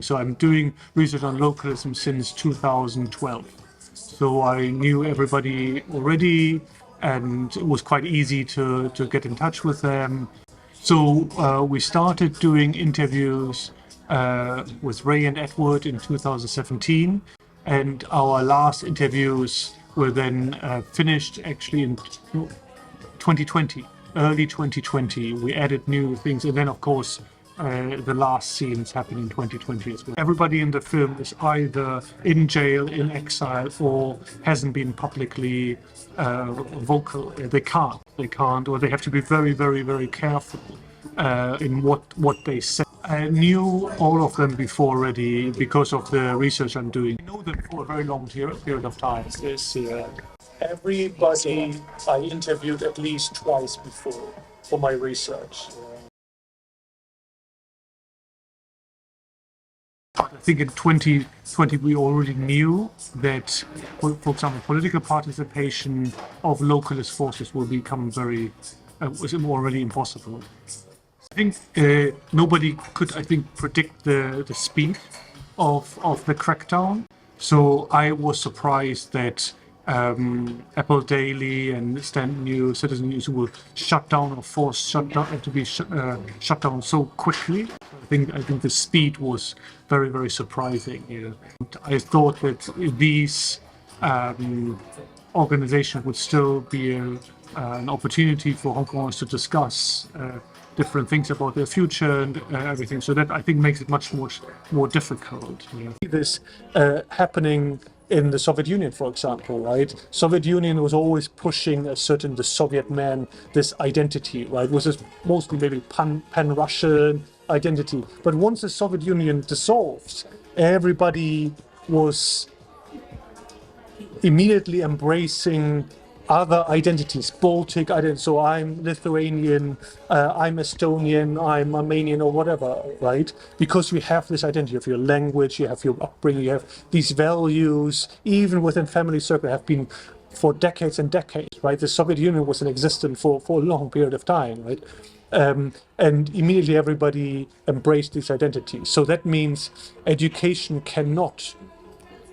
So I'm doing research on localism since 2012. So I knew everybody already, and it was quite easy to get in touch with them. So we started doing interviews with Ray and Edward in 2017, and our last interviews were then finished actually in 2020, early 2020. We added new things, and then of course the last scenes happened in 2020 as well. Everybody in the film is either in jail, in exile, or hasn't been publicly vocal. They can't, or they have to be very, very, very careful in what they say. I knew all of them before already because of the research I'm doing. I know them for a very long period of time. Everybody I interviewed at least twice before for my research. I think in 2020 we already knew that, for example, political participation of localist forces will become was already impossible. I think nobody could, predict the speed of the crackdown. So I was surprised that Apple Daily and Stand News, Citizen News will shut down or shut down so quickly. I think the speed was very, very surprising. I thought that these organizations would still be an opportunity for Hong Kongers to discuss different things about their future and everything. So that I think makes it much more difficult. This happening in the Soviet Union, for example, right? Soviet Union was always pushing the Soviet man, this identity, right? It was mostly maybe pan-Russian identity. But once the Soviet Union dissolved, everybody was immediately embracing other identities, Baltic identities. So I'm Lithuanian, I'm Estonian, I'm Armenian, or whatever, right? Because you have this identity of your language, you have your upbringing, you have these values, even within family circle, have been for decades and decades, right? The Soviet Union was in existence for a long period of time, right? And immediately everybody embraced this identity. So that means education cannot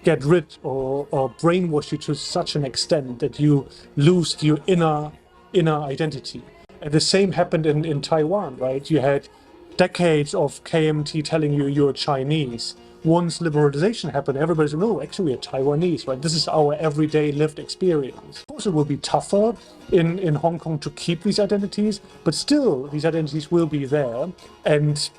get rid or brainwash you to such an extent that you lose your inner identity. And the same happened in Taiwan, right? You had decades of KMT telling you you're Chinese. Once liberalization happened, everybody said, no, actually we're Taiwanese, right? This is our everyday lived experience. Of course, it will be tougher in Hong Kong to keep these identities, but still these identities will be there. And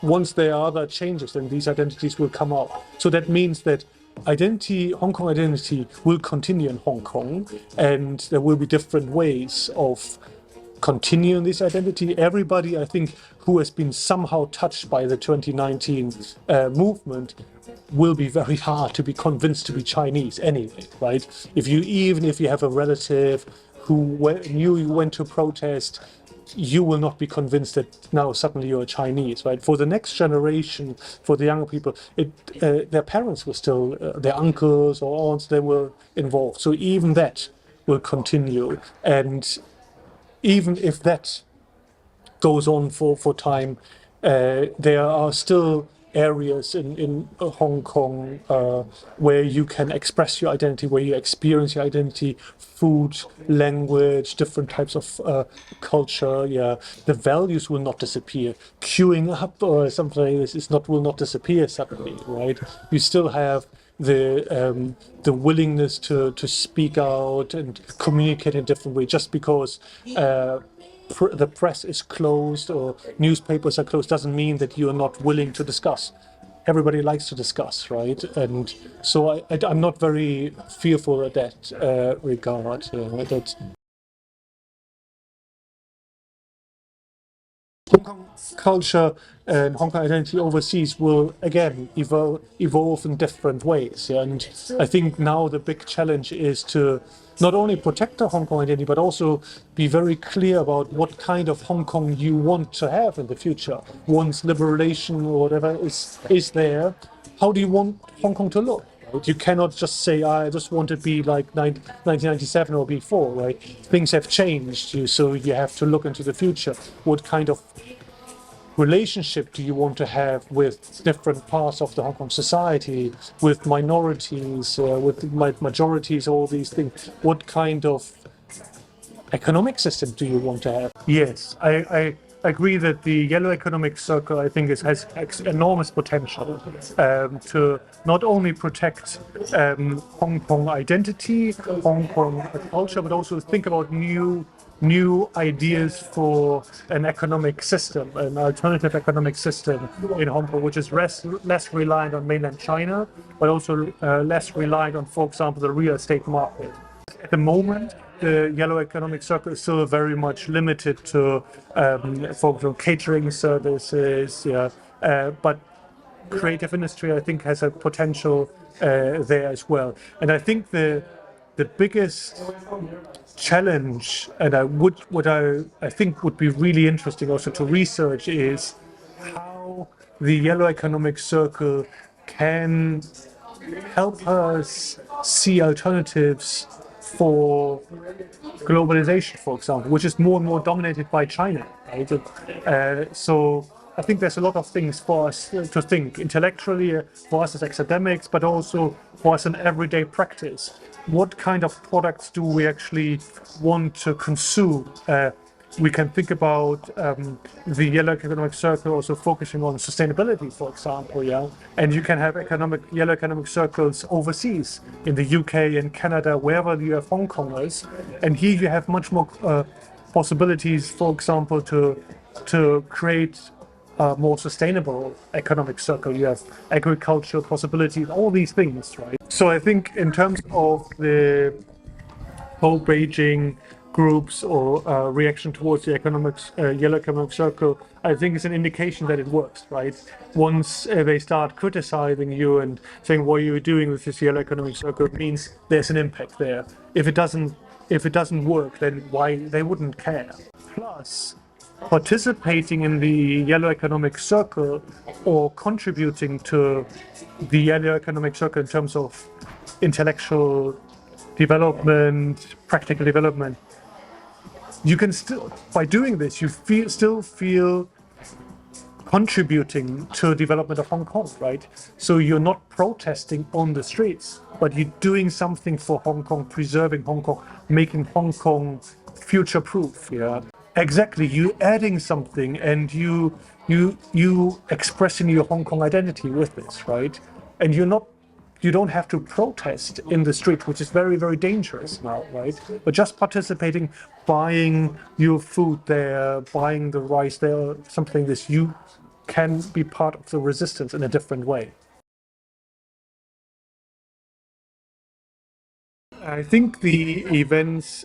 once there are other changes, then these identities will come out. So that means that Hong Kong identity will continue in Hong Kong, and there will be different ways of continuing this identity. Everybody, I think, who has been somehow touched by the 2019 movement will be very hard to be convinced to be Chinese anyway, right? Even if you have a relative who knew you went to protest, you will not be convinced that now suddenly you're Chinese, right? For the next generation, for the younger people, their parents were still, their uncles or aunts, they were involved. So even that will continue. And even if that goes on for time, there are still areas in Hong Kong where you can express your identity, where you experience your identity, food, language, different types of culture. Yeah, the values will not disappear. Queuing up or something like this will not disappear suddenly, right? You still have the willingness to speak out and communicate in a different way. Just because the press is closed or newspapers are closed doesn't mean that you are not willing to discuss. Everybody likes to discuss, right? And so I'm not very fearful at that regard. That Hong Kong culture and Hong Kong identity overseas will again evolve in different ways. Yeah? And I think now the big challenge is to not only protect the Hong Kong identity, but also be very clear about what kind of Hong Kong you want to have in the future. Once liberation or whatever is there, how do you want Hong Kong to look? Right? You cannot just say, I just want to be like 1997 or before, right? Things have changed, so you have to look into the future. What kind of relationship do you want to have with different parts of the Hong Kong society, with minorities, with majorities, all these things? What kind of economic system do you want to have? Yes, I agree that the Yellow Economic Circle, I think, has enormous potential to not only protect Hong Kong identity, Hong Kong culture, but also think about new ideas for an economic system, an alternative economic system in Hong Kong, which is less reliant on mainland China, but also less reliant on, for example, the real estate market. At the moment, the Yellow Economic Circle is still very much limited to, for example, catering services, but creative industry, I think, has a potential there as well. And I think the biggest challenge, and what I think would be really interesting also to research, is how the Yellow Economic Circle can help us see alternatives for globalization, for example, which is more and more dominated by China, right? So I think there's a lot of things for us to think intellectually, for us as academics, but also for us in everyday practice. What kind of products do we actually want to consume? We can think about the Yellow Economic Circle also focusing on sustainability, for example, and you can have Yellow Economic Circles overseas, in the UK and Canada, wherever you have Hong Kongers, and here you have much more possibilities, for example, to create a more sustainable economic circle. You have agricultural possibilities, all these things, right? So I think in terms of the whole Beijing groups or reaction towards the Yellow Economic Circle, I think it's an indication that it works, right? Once they start criticizing you and saying what you're doing with this Yellow Economic Circle, it means there's an impact there. If it doesn't work, then why they wouldn't care? Plus, participating in the Yellow Economic Circle or contributing to the Yellow Economic Circle in terms of intellectual development, practical development, you can still, by doing this, you still feel contributing to the development of Hong Kong, right? So you're not protesting on the streets, but you're doing something for Hong Kong, preserving Hong Kong, making Hong Kong future-proof, Exactly, you adding something, and you expressing your Hong Kong identity with this, right? And you don't have to protest in the street, which is very, very dangerous now, right? But just participating, buying your food there, buying the rice there, something this, you can be part of the resistance in a different way. I think the events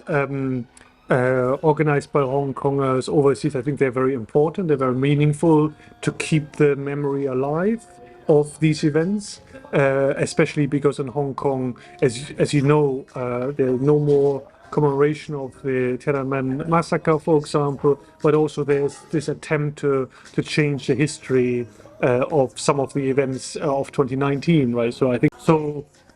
organized by Hong Kongers overseas, I think they're very important, they're very meaningful to keep the memory alive of these events, especially because in Hong Kong, as you know, there's no more commemoration of the Tiananmen massacre, for example, but also there's this attempt to change the history of some of the events of 2019, right? So I think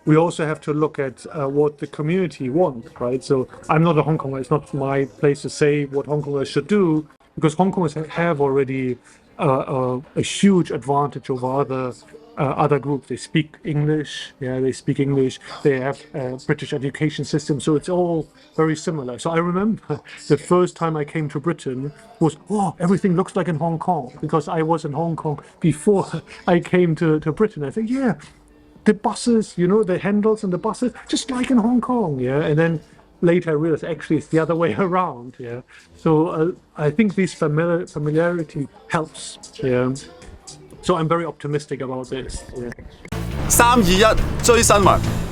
we also have to look at what the community wants, right? So I'm not a Hong Konger, it's not my place to say what Hong Kongers should do, because Hong Kongers have already a huge advantage over other groups. They speak English, they have a British education system, so it's all very similar. So I remember the first time I came to Britain was, everything looks like in Hong Kong, because I was in Hong Kong before I came to Britain. I think, the buses, the handles and the buses, just like in Hong Kong, and then later I realized actually it's the other way around, So I think this familiarity helps, So I'm very optimistic about this. 3、2、1，追新聞。